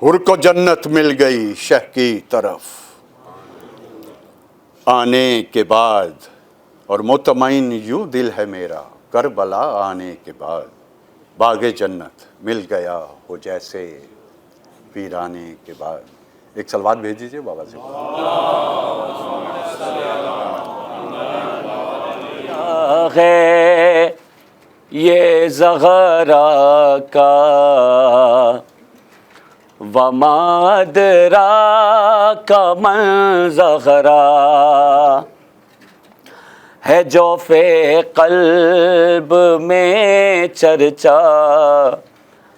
حر کو جنت مل گئی شہ کی طرف آنے کے بعد، اور مطمئن یوں دل ہے میرا کربلا آنے کے بعد، باغ جنت مل گیا ہو جیسے ویرانے کے بعد۔ ایک صلوات بھیج دیجیے بابا سے۔ ہے یہ زغرا کا وما ادراک من زغرا، ہے جوف قلب میں چرچا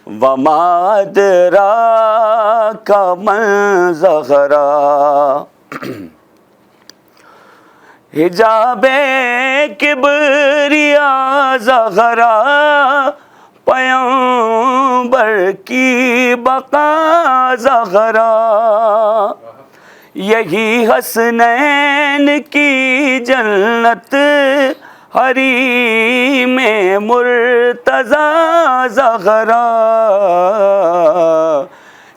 وما ادراک من زغرا، حجاب کبریا زغرا پیغمبر کی بقا زغرا، یہی حسنین کی جنت حریم مرتضی زغرا،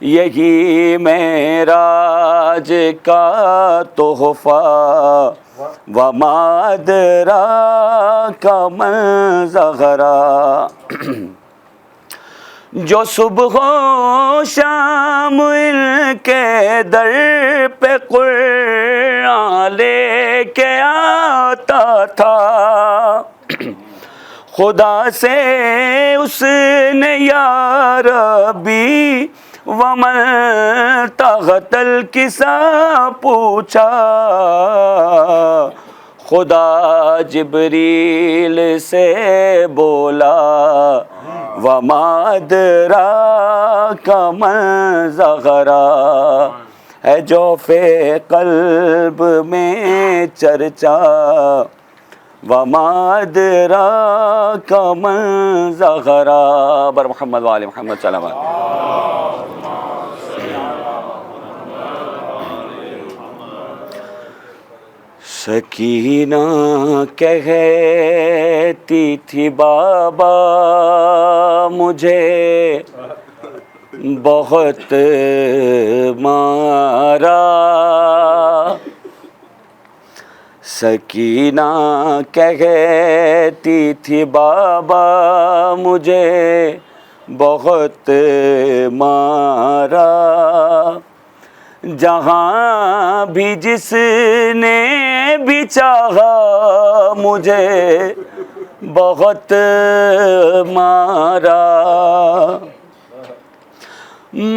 یہی معراج کا تحفہ وما ادراک من زغرا، جو صبح و شام ان کے در پہ قرآن لے کے آتا تھا، خدا سے اس نے یا ربی ومن تحت الکسا پوچھا، خدا جبریل سے بولا وما ادراک من زغرا، ہے جوف قلب میں چرچا وما ادراک من زغرا، بر محمد وآل محمد صلی اللہ علیہ وسلم۔ سکینہ کہتی تھی بابا مجھے بہت مارا، سکینہ کہتی تھی بابا مجھے بہت مارا، جہاں بھی جس نے بھی چاہا مجھے بہت مارا،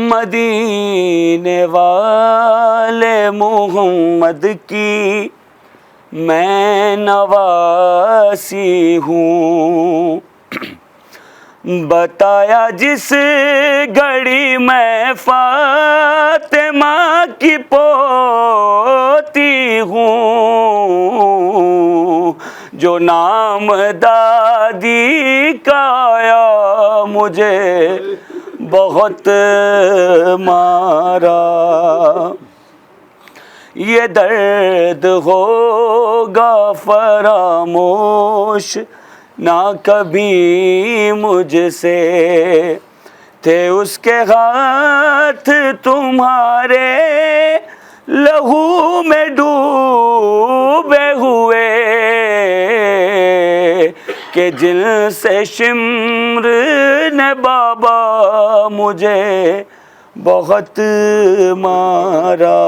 مدینے والے محمد کی میں نواسی ہوں، بتایا جس گھڑی میں فاطمہ کی پوتی ہوں، جو نام دادی کا آیا مجھے بہت مارا، یہ درد ہوگا فراموش نہ کبھی مجھ سے، تھے اس کے ہاتھ تمہارے لہو میں ڈوبے ہوئے، کہ جن سے شمر نے بابا مجھے بہت مارا،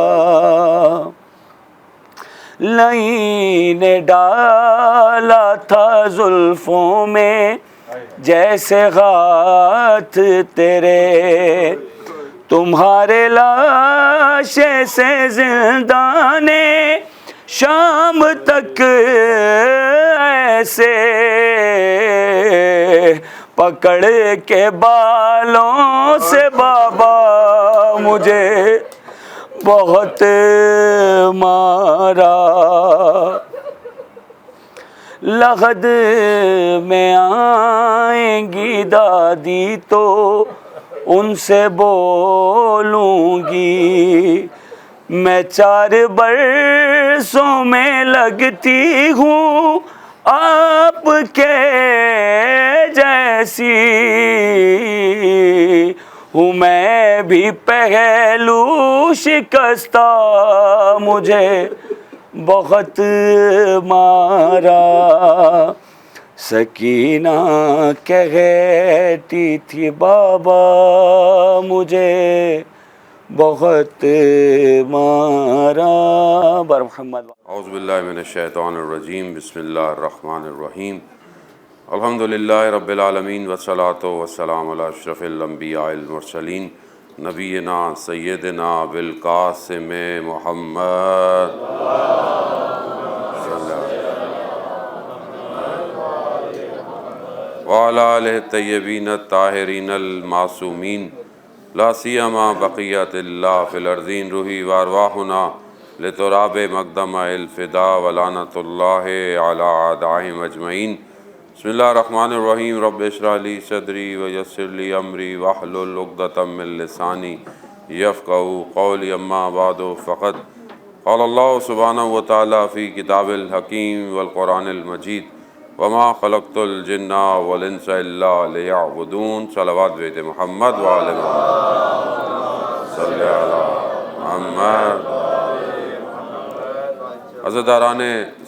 لئی نے ڈالا تھا زلفوں میں جیسے ہاتھ تیرے، تمہارے لاشے سے زندان شام تک ایسے پکڑ کے بالوں سے بابا مجھے بہت مارا، لحد میں آئیں گی دادی تو ان سے بولوں گی، میں 4 برسوں میں لگتی ہوں آپ کے جیسی، ہوں میں بھی پہلو شکستہ، مجھے بہت مارا۔ سکینہ کہتی تھی بابا مجھے بہت مارا۔ بر محمد۔ اعوذ باللہ من الشیطان الرجیم، بسم اللہ الرحمن الرحیم۔ الحمدللہ رب العالمین والصلاة والسلام علی اشرف الانبیاء المرسلین نبینا سیدنا بالقاسم محمد وعلی آلہ الطیبین الطاہرین المعصومین، لا سیما بقیت اللہ فی الارضین، روحی وارواحنا لتراب مقدم الفدا ولعنت اللہ علی اعدائہم اجمعین۔ بسم اللہ الرحمن الرحیم۔ رب اشرح لی صدری ویسر لی امری واحلل عقدۃ من لسانی یفقہوا قولی، اما بعد فقد قال اللہ سبحانہ وتعالی فی کتاب الحکیم والقرآن المجید، وما خلقت الجن والانس الا لیعبدون۔ صلوات بیت محمد وآل محمد صلی علی محمد۔ عزاداران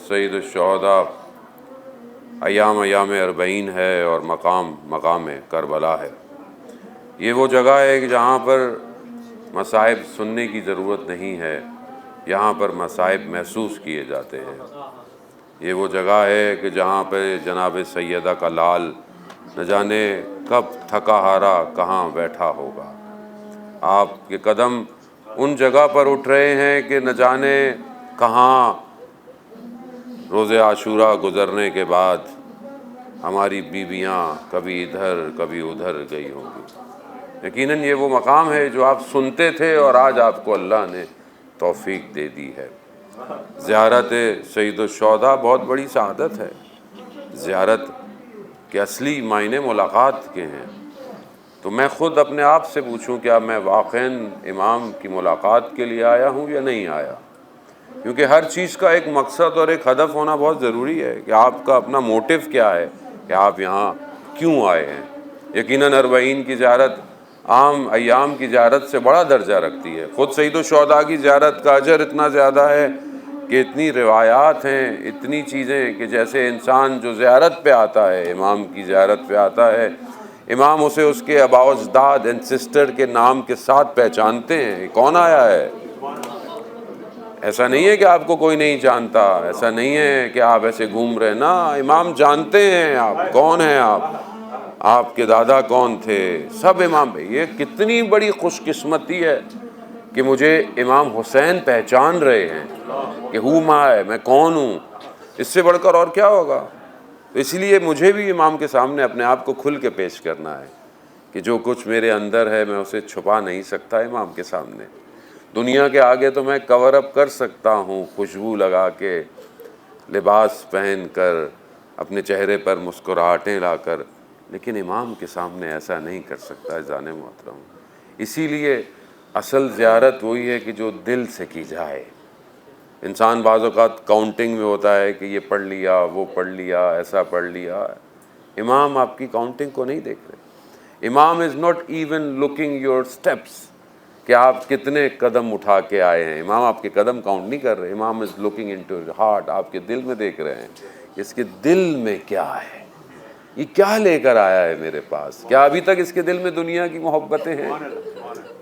سید الشہداء، ایام اربعین ہے اور مقام کربلا ہے۔ یہ وہ جگہ ہے کہ جہاں پر مصائب سننے کی ضرورت نہیں ہے، یہاں پر مصائب محسوس کیے جاتے ہیں۔ یہ وہ جگہ ہے کہ جہاں پہ جناب سیدہ کا لال نہ جانے کب تھکا ہارا کہاں بیٹھا ہوگا۔ آپ کے قدم ان جگہ پر اٹھ رہے ہیں کہ نہ جانے کہاں روز عاشورہ گزرنے کے بعد ہماری بیویاں کبھی ادھر کبھی ادھر گئی ہوں گی۔ یقیناً یہ وہ مقام ہے جو آپ سنتے تھے اور آج آپ کو اللہ نے توفیق دے دی ہے۔ زیارت سید الشہداء بہت بڑی سعادت ہے۔ زیارت کے اصلی معنی ملاقات کے ہیں۔ تو میں خود اپنے آپ سے پوچھوں کیا میں واقعاً امام کی ملاقات کے لیے آیا ہوں یا نہیں آیا؟ کیونکہ ہر چیز کا ایک مقصد اور ایک ہدف ہونا بہت ضروری ہے کہ آپ کا اپنا موٹیو کیا ہے کہ آپ یہاں کیوں آئے ہیں۔ یقیناً اربعین کی زیارت عام ایام کی زیارت سے بڑا درجہ رکھتی ہے۔ خود سید الشہداء کی زیارت کا اجر اتنا زیادہ ہے کہ اتنی روایات ہیں، اتنی چیزیں کہ جیسے انسان جو زیارت پہ آتا ہے، امام کی زیارت پہ آتا ہے، امام اسے اس کے آباء و اجداد اینسسٹر کے نام کے ساتھ پہچانتے ہیں۔ کون آیا ہے؟ ایسا نہیں ہے کہ آپ کو کوئی نہیں جانتا، ایسا نہیں ہے کہ آپ ایسے گھوم رہے، نا، امام جانتے ہیں آپ کون ہیں، آپ کے دادا کون تھے، سب امام پہ۔ یہ کتنی بڑی خوش قسمتی ہے کہ مجھے امام حسین پہچان رہے ہیں کہ میں کون ہوں۔ اس سے بڑھ کر اور کیا ہوگا؟ اس لیے مجھے بھی امام کے سامنے اپنے آپ کو کھل کے پیش کرنا ہے کہ جو کچھ میرے اندر ہے میں اسے چھپا نہیں سکتا امام کے سامنے۔ دنیا کے آگے تو میں کور اپ کر سکتا ہوں، خوشبو لگا کے، لباس پہن کر، اپنے چہرے پر مسکراہٹیں لا کر، لیکن امام کے سامنے ایسا نہیں کر سکتا اذان محترم۔ اسی لیے اصل زیارت وہی ہے کہ جو دل سے کی جائے۔ انسان بعض اوقات کاؤنٹنگ میں ہوتا ہے کہ یہ پڑھ لیا، وہ پڑھ لیا، ایسا پڑھ لیا۔ امام آپ کی کاؤنٹنگ کو نہیں دیکھ رہے۔ امام is not even looking your steps کہ آپ کتنے قدم اٹھا کے آئے ہیں۔ امام آپ کے قدم کاؤنٹ نہیں کر رہے۔ امام is looking into your heart, آپ کے دل میں دیکھ رہے ہیں کہ اس کے دل میں کیا ہے، یہ کیا لے کر آیا ہے میرے پاس۔ کیا ابھی تک اس کے دل میں دنیا کی محبتیں ہیں؟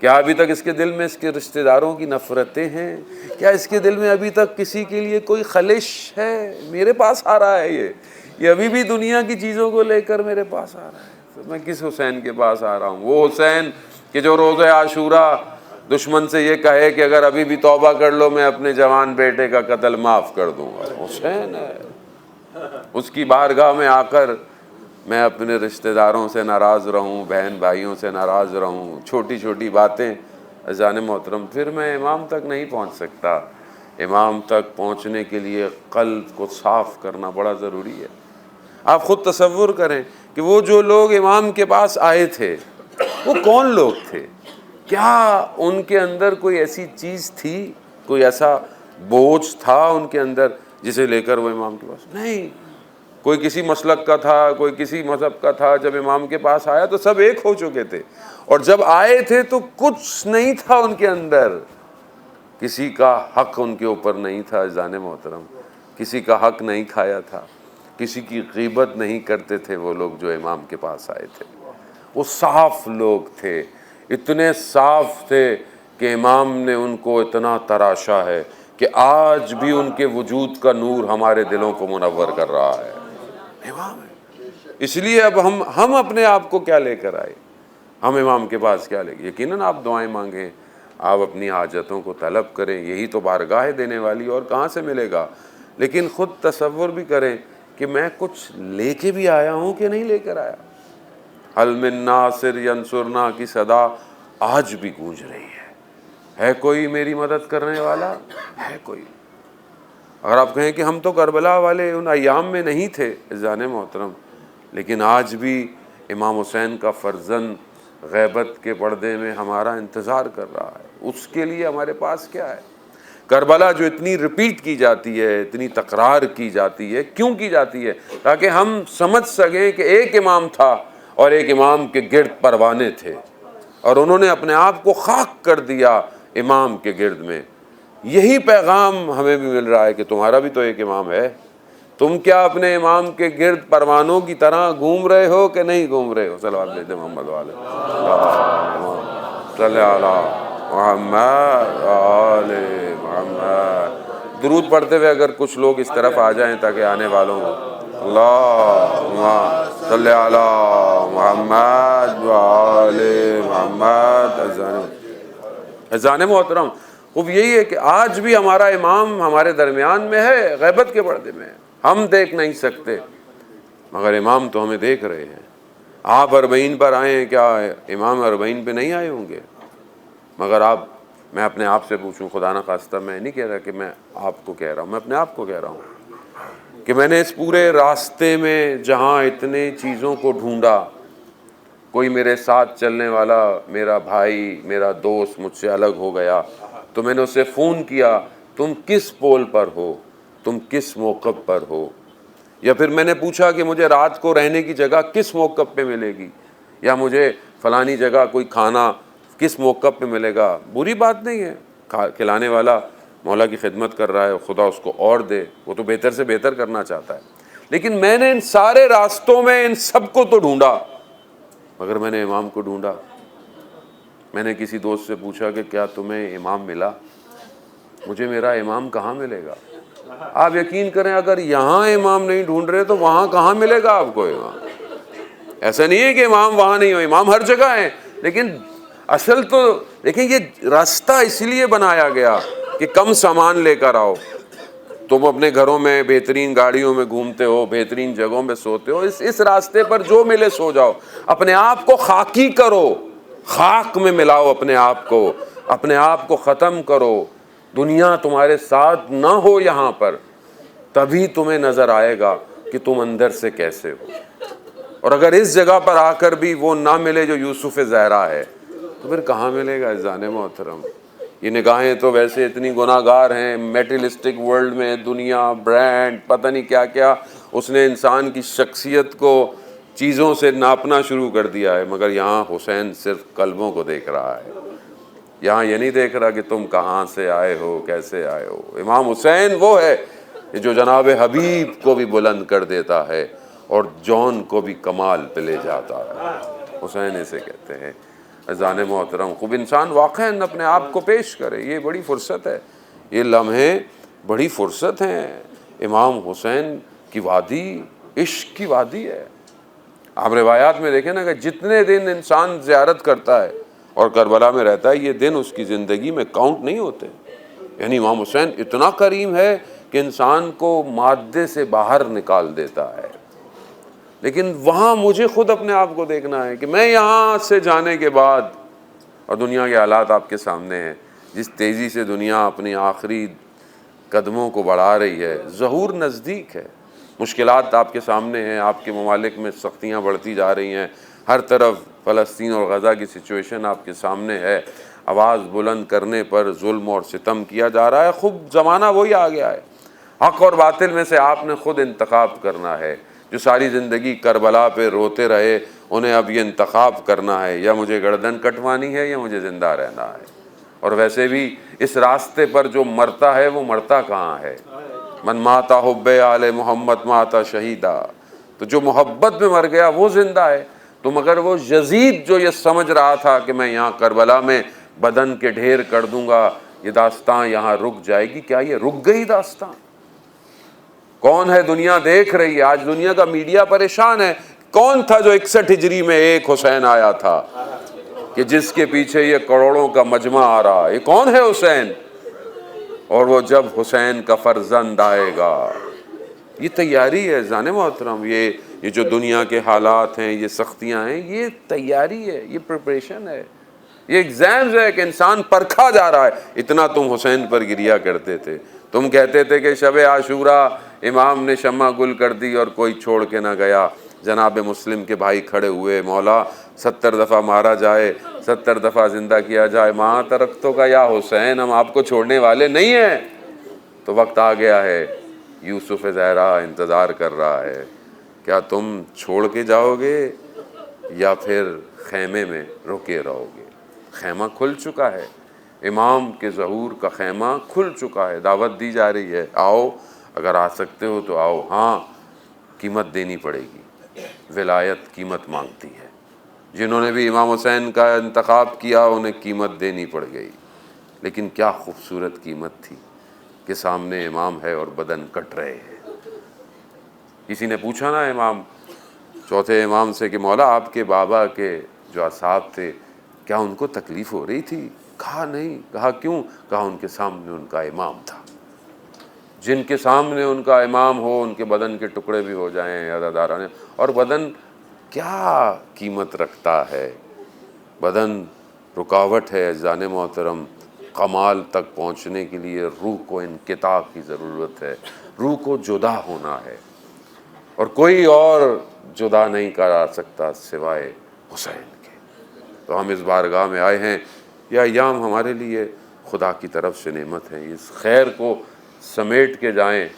کیا ابھی تک اس کے دل میں اس کے رشتہ داروں کی نفرتیں ہیں؟ کیا اس کے دل میں ابھی تک کسی کے لیے کوئی خلش ہے؟ میرے پاس آ رہا ہے یہ ابھی بھی دنیا کی چیزوں کو لے کر میرے پاس آ رہا ہے۔ تو میں کس حسین کے پاس آ رہا ہوں؟ وہ حسین کہ جو روز عاشورہ دشمن سے یہ کہے کہ اگر ابھی بھی توبہ کر لو میں اپنے جوان بیٹے کا قتل معاف کر دوں گا۔ حسین ہے۔ اس کی بارگاہ میں آ کر میں اپنے رشتہ داروں سے ناراض رہوں، بہن بھائیوں سے ناراض رہوں، چھوٹی چھوٹی باتیں، اذان محترم، پھر میں امام تک نہیں پہنچ سکتا۔ امام تک پہنچنے کے لیے قلب کو صاف کرنا بڑا ضروری ہے۔ آپ خود تصور کریں کہ وہ جو لوگ امام کے پاس آئے تھے وہ کون لوگ تھے؟ کیا ان کے اندر کوئی ایسی چیز تھی، کوئی ایسا بوجھ تھا ان کے اندر جسے لے کر وہ امام کے پاس؟ نہیں۔ کوئی کسی مسلک کا تھا، کوئی کسی مذہب کا تھا، جب امام کے پاس آیا تو سب ایک ہو چکے تھے۔ اور جب آئے تھے تو کچھ نہیں تھا ان کے اندر، کسی کا حق ان کے اوپر نہیں تھا عزیزان محترم، کسی کا حق نہیں کھایا تھا، کسی کی غیبت نہیں کرتے تھے وہ لوگ جو امام کے پاس آئے تھے۔ وہ صاف لوگ تھے، اتنے صاف تھے کہ امام نے ان کو اتنا تراشا ہے کہ آج بھی ان کے وجود کا نور ہمارے دلوں کو منور کر رہا ہے۔ امام ہے، اس لیے اب ہم اپنے آپ کو کیا لے کر آئے، ہم امام کے پاس کیا لے گئے؟ یقیناً آپ دعائیں مانگیں، آپ اپنی حاجتوں کو طلب کریں، یہی تو بارگاہ دینے والی، اور کہاں سے ملے گا؟ لیکن خود تصور بھی کریں کہ میں کچھ لے کے بھی آیا ہوں کہ نہیں لے کر آیا۔ حل من ناصر ینصرنا کی صدا آج بھی گونج رہی ہے کوئی میری مدد کرنے والا؟ ہے کوئی؟ اگر آپ کہیں کہ ہم تو کربلا والے ان ایام میں نہیں تھے عزیزان محترم، لیکن آج بھی امام حسین کا فرزند غیبت کے پردے میں ہمارا انتظار کر رہا ہے، اس کے لیے ہمارے پاس کیا ہے؟ کربلا جو اتنی ریپیٹ کی جاتی ہے، اتنی تکرار کی جاتی ہے، کیوں کی جاتی ہے؟ تاکہ ہم سمجھ سکیں کہ ایک امام تھا اور ایک امام کے گرد پروانے تھے، اور انہوں نے اپنے آپ کو خاک کر دیا امام کے گرد میں۔ یہی پیغام ہمیں بھی مل رہا ہے کہ تمہارا بھی تو ایک امام ہے، تم کیا اپنے امام کے گرد پروانوں کی طرح گھوم رہے ہو کہ نہیں گھوم رہے ہو؟ صلوات لیتے محمد والے صلی اللہ محمد آل محمد۔ درود پڑھتے ہوئے اگر کچھ لوگ اس طرف آ جائیں تاکہ آنے والوں کو اللہم صلی علی محمد وآل محمد۔ عزیزان محترم، خوب یہی ہے کہ آج بھی ہمارا امام ہمارے درمیان میں ہے، غیبت کے پردے میں ہے، ہم دیکھ نہیں سکتے مگر امام تو ہمیں دیکھ رہے ہیں۔ آپ اربعین پر آئے ہیں، کیا امام اربعین پہ نہیں آئے ہوں گے؟ مگر میں اپنے آپ سے پوچھوں، خدا نہ خواستہ میں نہیں کہہ رہا کہ میں آپ کو کہہ رہا ہوں، میں اپنے آپ کو کہہ رہا ہوں کہ میں نے اس پورے راستے میں جہاں اتنے چیزوں کو ڈھونڈا، کوئی میرے ساتھ چلنے والا میرا بھائی، میرا دوست مجھ سے الگ ہو گیا تو میں نے اسے فون کیا، تم کس پول پر ہو، تم کس موقف پر ہو؟ یا پھر میں نے پوچھا کہ مجھے رات کو رہنے کی جگہ کس موقف پہ ملے گی، یا مجھے فلانی جگہ کوئی کھانا کس موقف پہ ملے گا؟ بری بات نہیں ہے، کھلانے والا مولا کی خدمت کر رہا ہے، خدا اس کو اور دے، وہ تو بہتر سے بہتر کرنا چاہتا ہے۔ لیکن میں نے ان سارے راستوں میں ان سب کو تو ڈھونڈا، مگر میں نے امام کو ڈھونڈا۔ میں نے کسی دوست سے پوچھا کہ کیا تمہیں امام ملا؟ مجھے میرا امام کہاں ملے گا؟ آپ یقین کریں، اگر یہاں امام نہیں ڈھونڈ رہے تو وہاں کہاں ملے گا آپ کو امام؟ ایسا نہیں ہے کہ امام وہاں نہیں ہو، امام ہر جگہ ہیں، لیکن اصل تو دیکھیں یہ راستہ اس لیے بنایا گیا کہ کم سامان لے کر آؤ۔ تم اپنے گھروں میں بہترین گاڑیوں میں گھومتے ہو، بہترین جگہوں میں سوتے ہو، اس راستے پر جو ملے سو جاؤ، اپنے آپ کو خاکی کرو، خاک میں ملاؤ اپنے آپ کو ختم کرو، دنیا تمہارے ساتھ نہ ہو یہاں پر، تبھی تمہیں نظر آئے گا کہ تم اندر سے کیسے ہو۔ اور اگر اس جگہ پر آ کر بھی وہ نہ ملے جو یوسف زہرا ہے تو پھر کہاں ملے گا عزیزان محترم؟ یہ نگاہیں تو ویسے اتنی گناہ گار ہیں، میٹریلسٹک ورلڈ میں دنیا، برانڈ، پتہ نہیں کیا کیا، اس نے انسان کی شخصیت کو چیزوں سے ناپنا شروع کر دیا ہے، مگر یہاں حسین صرف قلبوں کو دیکھ رہا ہے۔ یہاں یہ نہیں دیکھ رہا کہ تم کہاں سے آئے ہو، کیسے آئے ہو۔ امام حسین وہ ہے جو جناب حبیب کو بھی بلند کر دیتا ہے اور جون کو بھی کمال پہ لے جاتا ہے، حسین اسے کہتے ہیں۔ عزیزان محترم، خوب انسان واقعاً اپنے آپ کو پیش کرے، یہ بڑی فرصت ہے، یہ لمحے بڑی فرصت ہیں۔ امام حسین کی وادی عشق کی وادی ہے۔ آپ روایات میں دیکھیں نا کہ جتنے دن انسان زیارت کرتا ہے اور کربلا میں رہتا ہے، یہ دن اس کی زندگی میں کاؤنٹ نہیں ہوتے۔ یعنی امام حسین اتنا کریم ہے کہ انسان کو مادے سے باہر نکال دیتا ہے۔ لیکن وہاں مجھے خود اپنے آپ کو دیکھنا ہے کہ میں یہاں سے جانے کے بعد، اور دنیا کے حالات آپ کے سامنے ہیں، جس تیزی سے دنیا اپنی آخری قدموں کو بڑھا رہی ہے، ظہور نزدیک ہے، مشکلات آپ کے سامنے ہیں، آپ کے ممالک میں سختیاں بڑھتی جا رہی ہیں، ہر طرف فلسطین اور غزہ کی سچویشن آپ کے سامنے ہے، آواز بلند کرنے پر ظلم اور ستم کیا جا رہا ہے۔ خوب زمانہ وہی آ گیا ہے، حق اور باطل میں سے آپ نے خود انتخاب کرنا ہے جو ساری زندگی کربلا پہ روتے رہے، انہیں اب یہ انتخاب کرنا ہے، یا مجھے گردن کٹوانی ہے یا مجھے زندہ رہنا ہے۔ اور ویسے بھی اس راستے پر جو مرتا ہے وہ مرتا کہاں ہے؟ من ماتا حب آل محمد ماتا شہیدہ، تو جو محبت میں مر گیا وہ زندہ ہے۔ تو مگر وہ یزید جو یہ سمجھ رہا تھا کہ میں یہاں کربلا میں بدن کے ڈھیر کر دوں گا، یہ داستان یہاں رک جائے گی، کیا یہ رک گئی داستان؟ کون ہے دنیا دیکھ رہی ہے، آج دنیا کا میڈیا پریشان ہے۔ کون تھا جو 61 ہجری میں ایک حسین آیا تھا کہ جس کے پیچھے یہ کروڑوں کا مجمع آ رہا ہے؟ یہ کون ہے حسین؟ اور وہ جب حسین کا فرزند آئے گا، یہ تیاری ہے زان محترم، یہ جو دنیا کے حالات ہیں، یہ سختیاں ہیں، یہ تیاری ہے، یہ پریپریشن ہے، یہ ایگزامز ہے کہ انسان پرکھا جا رہا ہے۔ اتنا تم حسین پر گریا کرتے تھے، تم کہتے تھے کہ شب عاشورہ امام نے شمع گل کر دی اور کوئی چھوڑ کے نہ گیا۔ جناب مسلم کے بھائی کھڑے ہوئے، مولا 70 دفعہ مارا جائے، 70 دفعہ زندہ کیا جائے، ماں ترکتوں کا یا حسین، ہم آپ کو چھوڑنے والے نہیں ہیں۔ تو وقت آ گیا ہے، یوسف زہرا انتظار کر رہا ہے، کیا تم چھوڑ کے جاؤ گے یا پھر خیمے میں رکے رہو گے؟ خیمہ کھل چکا ہے، امام کے ظہور کا خیمہ کھل چکا ہے، دعوت دی جا رہی ہے، آؤ، اگر آ سکتے ہو تو آؤ۔ ہاں، قیمت دینی پڑے گی، ولایت قیمت مانگتی ہے۔ جنہوں نے بھی امام حسین کا انتخاب کیا انہیں قیمت دینی پڑ گئی، لیکن کیا خوبصورت قیمت تھی کہ سامنے امام ہے اور بدن کٹ رہے ہیں۔ کسی نے پوچھا نا امام چوتھے امام سے کہ مولا آپ کے بابا کے جو اصحاب تھے کیا ان کو تکلیف ہو رہی تھی؟ کہا نہیں۔ کہا کیوں؟ کہا ان کے سامنے ان کا امام تھا، جن کے سامنے ان کا امام ہو ان کے بدن کے ٹکڑے بھی ہو جائیں عزاداران۔ اور بدن کیا قیمت رکھتا ہے؟ بدن رکاوٹ ہے جان محترم، کمال تک پہنچنے کے لیے روح کو انقطاع کی ضرورت ہے، روح کو جدا ہونا ہے، اور کوئی اور جدا نہیں کرا سکتا سوائے حسین کے۔ تو ہم اس بارگاہ میں آئے ہیں، یہ ایام ہمارے لیے خدا کی طرف سے نعمت ہے، اس خیر کو سمیٹ کے جائیں،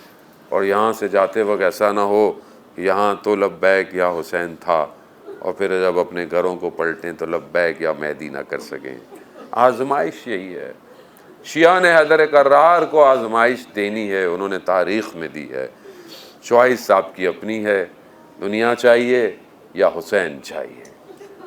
اور یہاں سے جاتے وقت ایسا نہ ہو کہ یہاں تو لبیک یا حسین تھا، اور پھر جب اپنے گھروں کو پلٹیں تو لبیک یا مہدی نہ کر سکیں۔ آزمائش یہی ہے، شیعہ نے حیدر کرار کو آزمائش دینی ہے، انہوں نے تاریخ میں دی ہے۔ چوائس آپ کی اپنی ہے، دنیا چاہیے یا حسین چاہیے،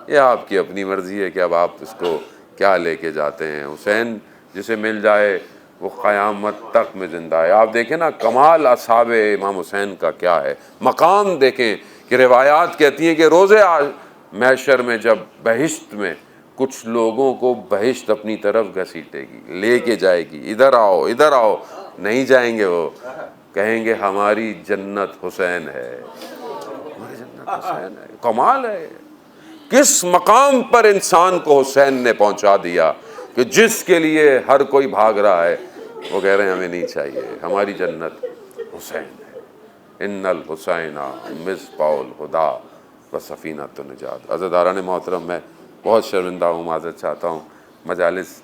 یہ آپ کی اپنی مرضی ہے کہ اب آپ اس کو کیا لے کے جاتے ہیں۔ حسین جسے مل جائے وہ قیامت تک میں زندہ ہے۔ آپ دیکھیں نا کمال اصحاب امام حسین کا کیا ہے، مقام دیکھیں کہ روایات کہتی ہیں کہ روز محشر میں جب بہشت میں کچھ لوگوں کو بہشت اپنی طرف گھسیٹے گی، لے کے جائے گی، ادھر آؤ ادھر آؤ، نہیں جائیں گے، وہ کہیں گے ہماری جنت حسین ہے، ہماری جنت حسین ہے۔ کمال ہے، کس مقام پر انسان کو حسین نے پہنچا دیا کہ جس کے لیے ہر کوئی بھاگ رہا ہے، وہ کہہ رہے ہیں ہمیں نہیں چاہیے، ہماری جنت حسین ہے۔ ان الحسین مصباح الہدی و سفینۃ النجات۔ عزیزان محترم، میں بہت شرمندہ ہوں، معذرت چاہتا ہوں، مجالس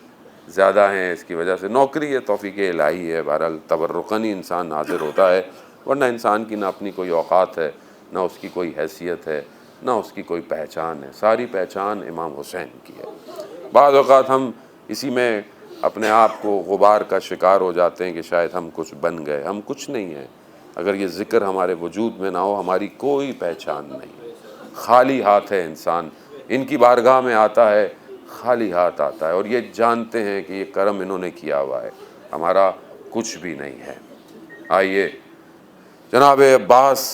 زیادہ ہیں، اس کی وجہ سے نوکری ہے، توفیق الہی ہے، بہرحال تبرکاً ہی انسان حاضر ہوتا ہے، ورنہ انسان کی نہ اپنی کوئی اوقات ہے، نہ اس کی کوئی حیثیت ہے، نہ اس کی کوئی پہچان ہے، ساری پہچان امام حسین کی ہے۔ بعض اوقات ہم اسی میں اپنے آپ کو غبار کا شکار ہو جاتے ہیں کہ شاید ہم کچھ بن گئے، ہم کچھ نہیں ہیں۔ اگر یہ ذکر ہمارے وجود میں نہ ہو ہماری کوئی پہچان نہیں، خالی ہاتھ ہے انسان، ان کی بارگاہ میں آتا ہے خالی ہاتھ آتا ہے، اور یہ جانتے ہیں کہ یہ کرم انہوں نے کیا ہوا ہے، ہمارا کچھ بھی نہیں ہے۔ آئیے جناب عباس،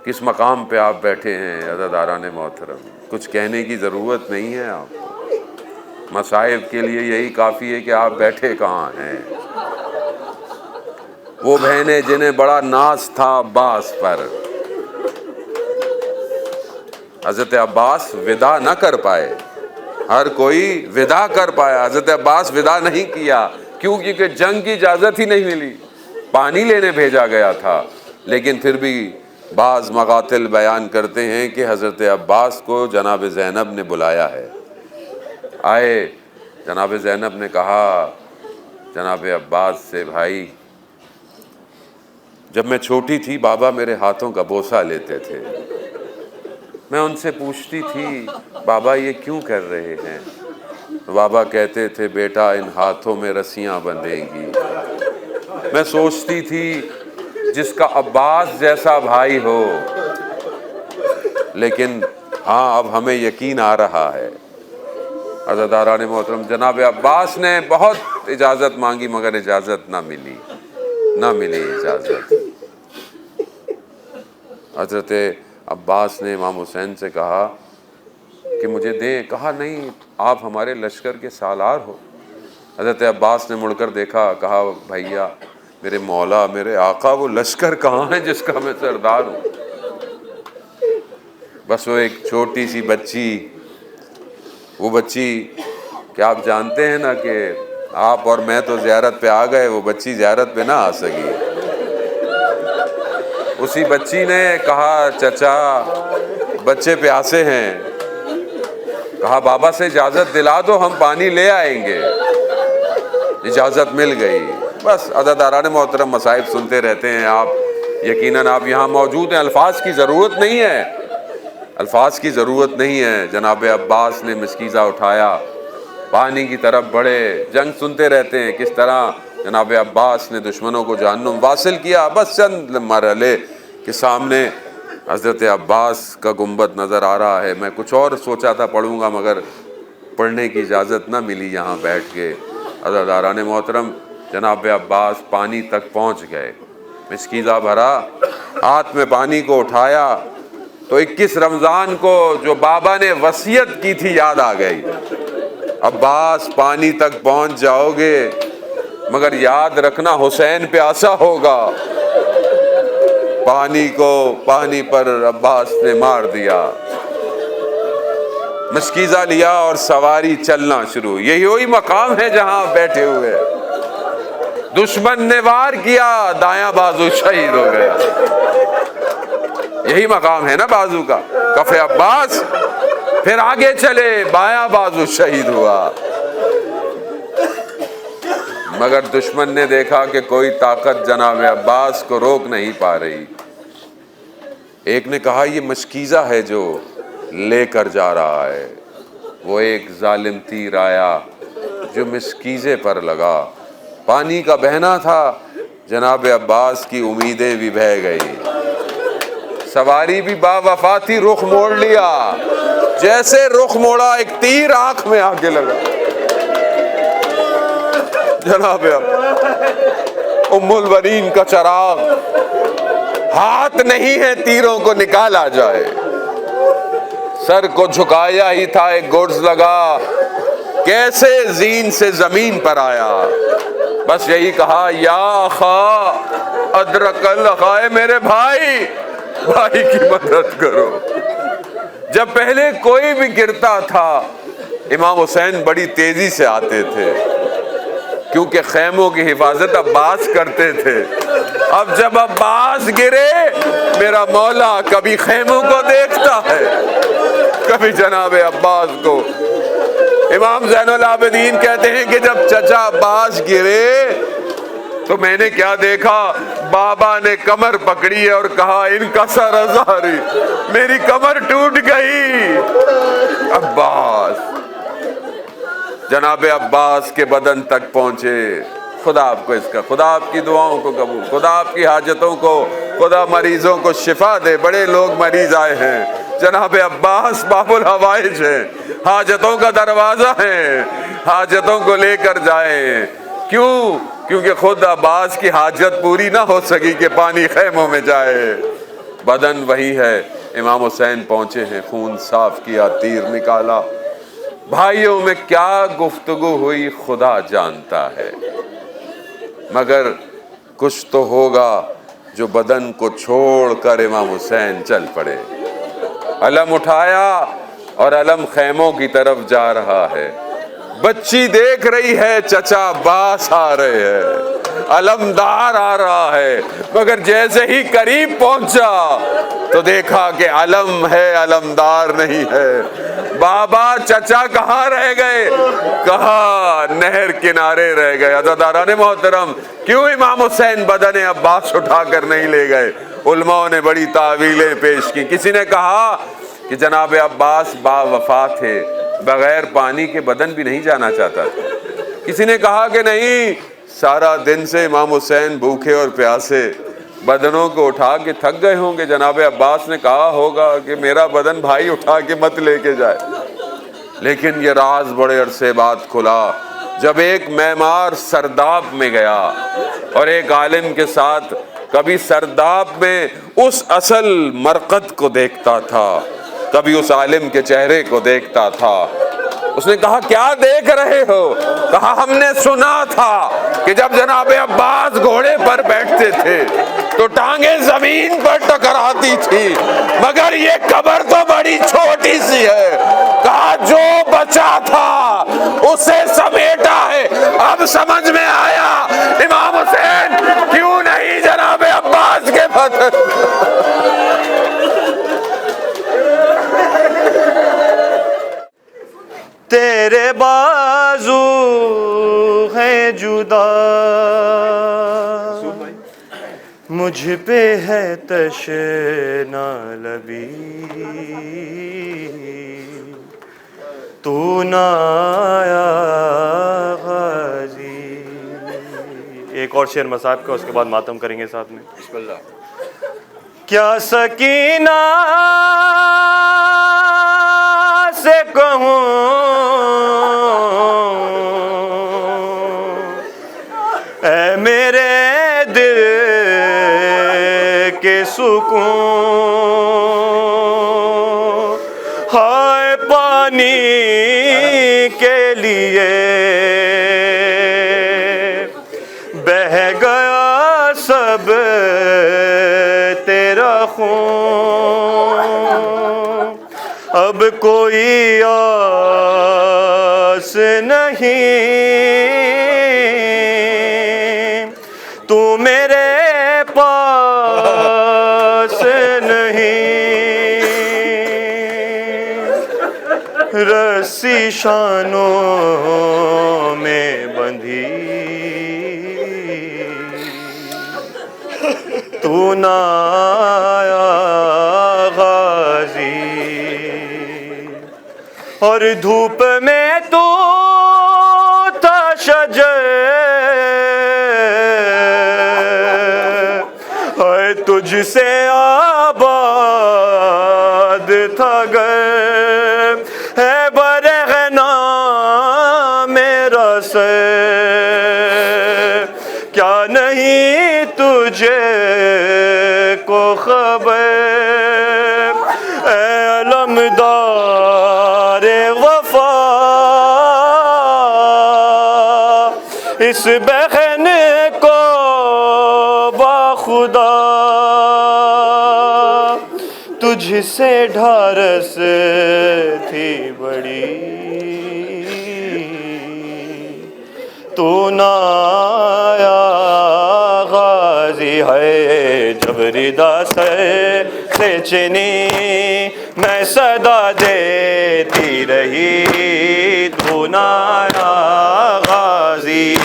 کس مقام پہ آپ بیٹھے ہیں عزیزان محترم، کچھ کہنے کی ضرورت نہیں ہے آپ کو، مصائب کے لیے یہی کافی ہے کہ آپ بیٹھے کہاں ہیں۔ وہ بہنیں جنہیں بڑا ناز تھا عباس پر، حضرت عباس ودا نہ کر پائے، ہر کوئی ودا کر پایا، حضرت عباس ودا نہیں کیا، کیوں؟ کیونکہ جنگ کی اجازت ہی نہیں ملی، پانی لینے بھیجا گیا تھا، لیکن پھر بھی بعض مقاتل بیان کرتے ہیں کہ حضرت عباس کو جناب زینب نے بلایا ہے۔ آئے، جناب زینب نے کہا جناب عباس سے، بھائی جب میں چھوٹی تھی بابا میرے ہاتھوں کا بوسہ لیتے تھے، میں ان سے پوچھتی تھی بابا یہ کیوں کر رہے ہیں؟ بابا کہتے تھے بیٹا ان ہاتھوں میں رسیاں بندھیں گی۔ میں سوچتی تھی جس کا عباس جیسا بھائی ہو، لیکن ہاں اب ہمیں یقین آ رہا ہے۔ عزاداران محترم، جناب عباس نے بہت اجازت مانگی مگر اجازت نہ ملی اجازت۔ حضرت عباس نے امام حسین سے کہا کہ مجھے دیں، کہا نہیں آپ ہمارے لشکر کے سالار ہو۔ حضرت عباس نے مڑ کر دیکھا، کہا بھیا میرے مولا میرے آقا وہ لشکر کہاں ہے جس کا میں سردار ہوں؟ بس وہ ایک چھوٹی سی بچی، وہ بچی کیا آپ جانتے ہیں نا کہ آپ اور میں تو زیارت پہ آ گئے، وہ بچی زیارت پہ نہ آ سکی۔ اسی بچی نے کہا چچا بچے پیاسے ہیں، کہا بابا سے اجازت دلا دو ہم پانی لے آئیں گے۔ اجازت مل گئی۔ بس عزاداران محترم مصائب سنتے رہتے ہیں آپ، یقیناً آپ یہاں موجود ہیں، الفاظ کی ضرورت نہیں ہے، الفاظ کی ضرورت نہیں ہے۔ جناب عباس نے مسکیزہ اٹھایا، پانی کی طرف بڑھے۔ جنگ سنتے رہتے ہیں کس طرح جناب عباس نے دشمنوں کو جہنم واصل کیا۔ بس چند مرحلے کے سامنے حضرت عباس کا گنبد نظر آ رہا ہے۔ میں کچھ اور سوچا تھا پڑھوں گا مگر پڑھنے کی اجازت نہ ملی یہاں بیٹھ کے۔ عزاداران محترم، جناب عباس پانی تک پہنچ گئے، مسکیزہ بھرا، ہاتھ میں پانی کو اٹھایا تو 21 رمضان کو جو بابا نے وصیت کی تھی یاد آ گئی۔ عباس پانی تک پہنچ جاؤ گے مگر یاد رکھنا حسین پیاسا ہوگا۔ پانی پر عباس نے مار دیا، مسکیزہ لیا اور سواری چلنا شروع۔ یہی وہی مقام ہے جہاں بیٹھے ہوئے دشمن نے وار کیا، دایاں بازو شہید ہو گیا۔ یہی مقام ہے نا بازو کا، کف عباس، پھر آگے چلے بایاں بازو شہید ہوا۔ مگر دشمن نے دیکھا کہ کوئی طاقت جناب عباس کو روک نہیں پا رہی۔ ایک نے کہا یہ مشکیزہ ہے جو لے کر جا رہا ہے۔ وہ ایک ظالم تیر آیا جو مشکیزے پر لگا، پانی کا بہنا تھا، جناب عباس کی امیدیں بھی بہہ گئی۔ سواری بھی با وفا تھی، رخ موڑ لیا، جیسے رخ موڑا ایک تیر آنکھ میں آ کے لگا۔ جناب ام البنین کا چراغ، ہاتھ نہیں ہے تیروں کو نکالا جائے، سر کو جھکایا ہی تھا، ایک گرز لگا، کیسے زین سے زمین پر آیا۔ بس یہی کہا یا اخا ادرک الاخا، میرے بھائی کی مدد کرو۔ جب پہلے کوئی بھی گرتا تھا امام حسین بڑی تیزی سے آتے تھے کیونکہ خیموں کی حفاظت عباس کرتے تھے۔ اب جب عباس گرے میرا مولا کبھی خیموں کو دیکھتا ہے کبھی جناب عباس کو۔ امام زین العابدین کہتے ہیں کہ جب چچا عباس گرے تو میں نے کیا دیکھا، بابا نے کمر پکڑی اور کہا انکسر ازاری، میری کمر ٹوٹ گئی۔ عباس جناب عباس کے بدن تک پہنچے۔ خدا آپ کو اس کا، خدا آپ کی دعاؤں کو قبول، خدا آپ کی حاجتوں کو، خدا مریضوں کو شفا دے۔ بڑے لوگ مریض آئے ہیں، جناب عباس باب الحوائج ہیں، حاجتوں کا دروازہ ہے، حاجتوں کو لے کر جائیں۔ کیوں؟ کیونکہ خود عباس کی حاجت پوری نہ ہو سکی کہ پانی خیموں میں جائے۔ بدن وہی ہے۔ امام حسین پہنچے ہیں، خون صاف کیا، تیر نکالا۔ بھائیوں میں کیا گفتگو ہوئی خدا جانتا ہے، مگر کچھ تو ہوگا جو بدن کو چھوڑ کر امام حسین چل پڑے۔ علم اٹھایا اور علم خیموں کی طرف جا رہا ہے۔ بچی دیکھ رہی ہے چچا عباس آ رہے ہیں، علمدار آ رہا ہے، مگر جیسے ہی قریب پہنچا تو دیکھا کہ علم ہے علمدار نہیں ہے۔ بابا چچا کہاں رہ گئے؟ کہا نہر کنارے رہ گئے۔ عزیزان محترم، کیوں امام حسین بدن عباس اٹھا کر نہیں لے گئے؟ علماء نے بڑی تعویلیں پیش کی۔ کسی نے کہا کہ جناب عباس با وفا تھے، بغیر پانی کے بدن بھی نہیں جانا چاہتا تھا۔ کسی نے کہا کہ نہیں، سارا دن سے امام حسین بھوکے اور پیاسے بدنوں کو اٹھا کے تھک گئے ہوں گے، جناب عباس نے کہا ہوگا کہ میرا بدن بھائی اٹھا کے مت لے کے جائے۔ لیکن یہ راز بڑے عرصے بعد کھلا جب ایک معمار سرداب میں گیا اور ایک عالم کے ساتھ کبھی سرداب میں اس اصل مرقد کو دیکھتا تھا، کبھی اس عالم کے چہرے کو دیکھتا تھا۔ اس نے کہا کیا دیکھ رہے ہو؟ کہا ہم نے سنا تھا کہ جب جناب عباس گھوڑے پر بیٹھتے تھے تو ٹانگیں زمین پر ٹکراتی تھی، مگر یہ قبر تو بڑی چھوٹی سی ہے۔ کہا جو بچا تھا اسے سمیٹا ہے۔ اب سمجھ میں آیا امام حسین کیوں نہیں جناب عباس کے بدن۔ تیرے بازو ہے جدا، مجھ پہ ہے تشنا لبی، تو نہ آیا غازی۔ ایک اور شعر مصاحب کا، اس کے بعد ماتم کریں گے ساتھ میں۔ بسم اللہ۔ کیا سکینہ سے کہوں اے میرے دل کے سکون، ہائے پانی کے لیے بہہ گیا سب تیرا خون، اب کوئی آس نہیں، تو میرے پاس نہیں، رسی شانوں میں بندھی، تو نہ آیا غازی، اور دھوپ میں تو تھا شجر، اور تجھ سے آباد تھا گھر، ہے برہنا میرا سر، کیا نہیں تجھے کو خبر، اے علمدار وفا، اس بہن کو باخدا تجھ سے ڈھارس تھی بڑی، تو نہ آیا غازی، ہے جب ردا سر سے چنی میں صدا دیتی رہی، تو نہ آیا غازی،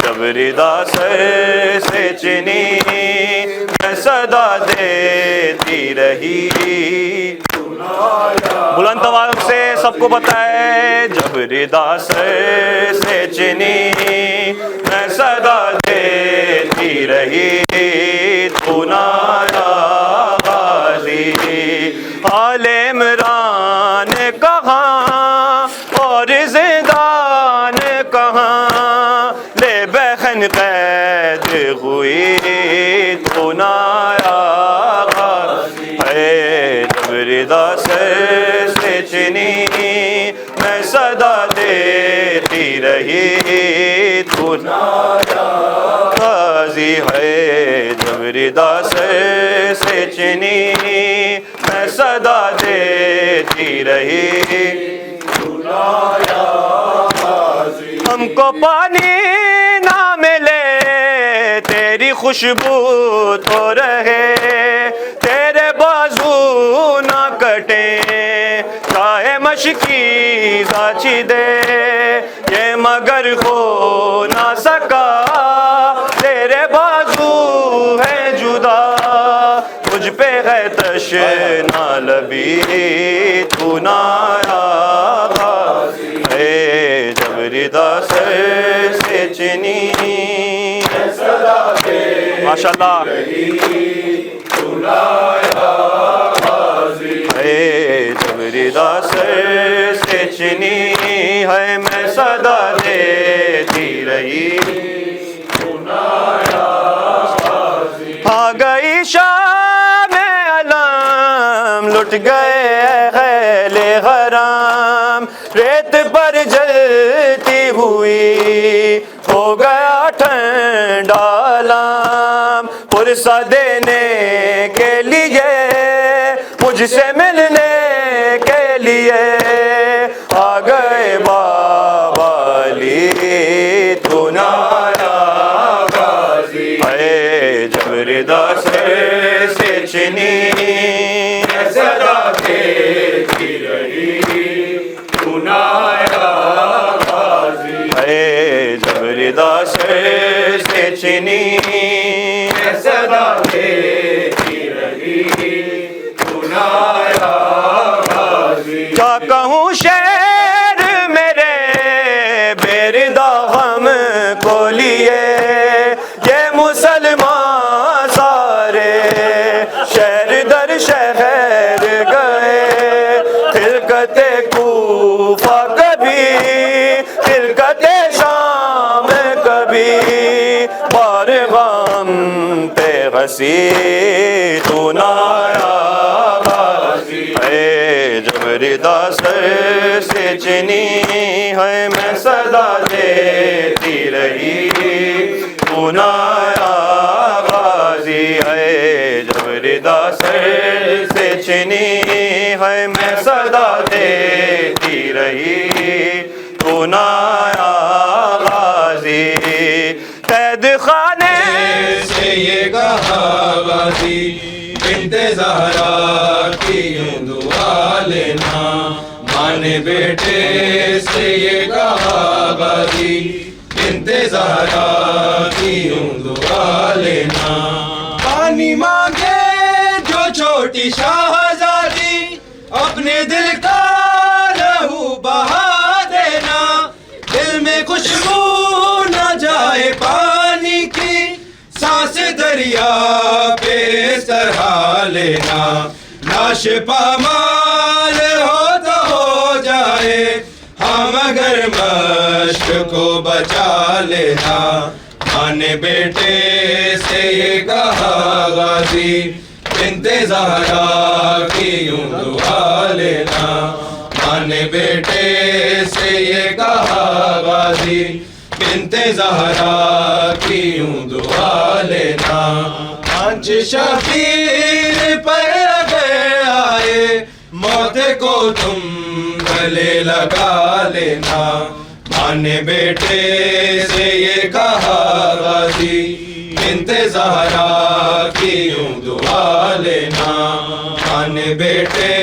جب ردا سر سے چنی میں صدا دیتی رہی، بلند آواز سے سب کو پتہ ہے، جب ردا سر سے چنی میں صدا دیتی رہی، تو نہ آیا غازی، آل عمران کہاں اور زندان کہاں، لے بہن قید ہوئی، تو نہ آیا غازی، ہے جب ردا سر سے چنی میں صدا دیتی رہی، تو نہ آیا غازی، ہے جب ردا سر سے چنی میں صدا دیتی رہی، تو نہ آیا غازی، ہم کو پانی نہ ملے تیری خوشبو تو رہے، تیرے بازو نہ کٹے چاہے مشرق سچی دے یہ مگر ہو نہ سکا تیرے بازو ہے جدا مجھ پہ ہے تشنا لبی تو نہ آیا اے جب ردا سر سے چنی ماشاء اللہ اے جب ردا سر سے چنی ہے میں صدا دیتی رہی آ گئی شام علم لٹ گئے خیل حرام ریت پر جلتی ہوئی ہو گیا ٹھنڈا لام پرسہ دینے کے لیے مجھ سے ملنے کے لیے آ گئے بابا علی تو نہ آیا غازی اے جب ردا سر سے چنی صدا دیتی رہی تو نہ آیا غازی اے جب ردا سر سے چنی صدا دیتی رہی تو نہ آیا غازی کیا کہوں شعر میرے بیردا غم کو لیے یہ مسلمان سارے شہر در شہر گئے خلقت کوفہ کبھی خلقت شام کبھی بار غم پہ غسی تو نہ آیا غازی اے جب ردا سر سے چنی ہے میں صدا دیتی رہی تو نہ آیا غازی اے جب ردا سر سے چنی ہے میں صدا دیتی رہی تو نہ آیا غازی قید خانے سے یہ کہا غازی بنت زہرا کی یوں دعا لینا ماں نے بیٹے سے یہ کہا غازی بنت زہرا کی یوں دعا لینا پانی مانگے جو چھوٹی شہزادی اپنے دل کا لہو بہا دینا دل میں خوشبو نہ جائے پانی کی سانس دریا پہ اس طرح لینا لاش پامال ہو تو ہو جائے ہم اگر مشق کو بچا لینا ماں نے بیٹے سے یہ کہا غازی بنت زہرا کی یوں دعا لینا ماں نے بیٹے سے یہ کہا غازی بنت زہرا کی یوں دعا لینا آنچ شبیر پر اگر آئے موت کو تم گلے لگا لینا ماں نے بیٹے سے یہ کہا غازی بنت زہرا کی یوں دعا لینا ماں نے بیٹے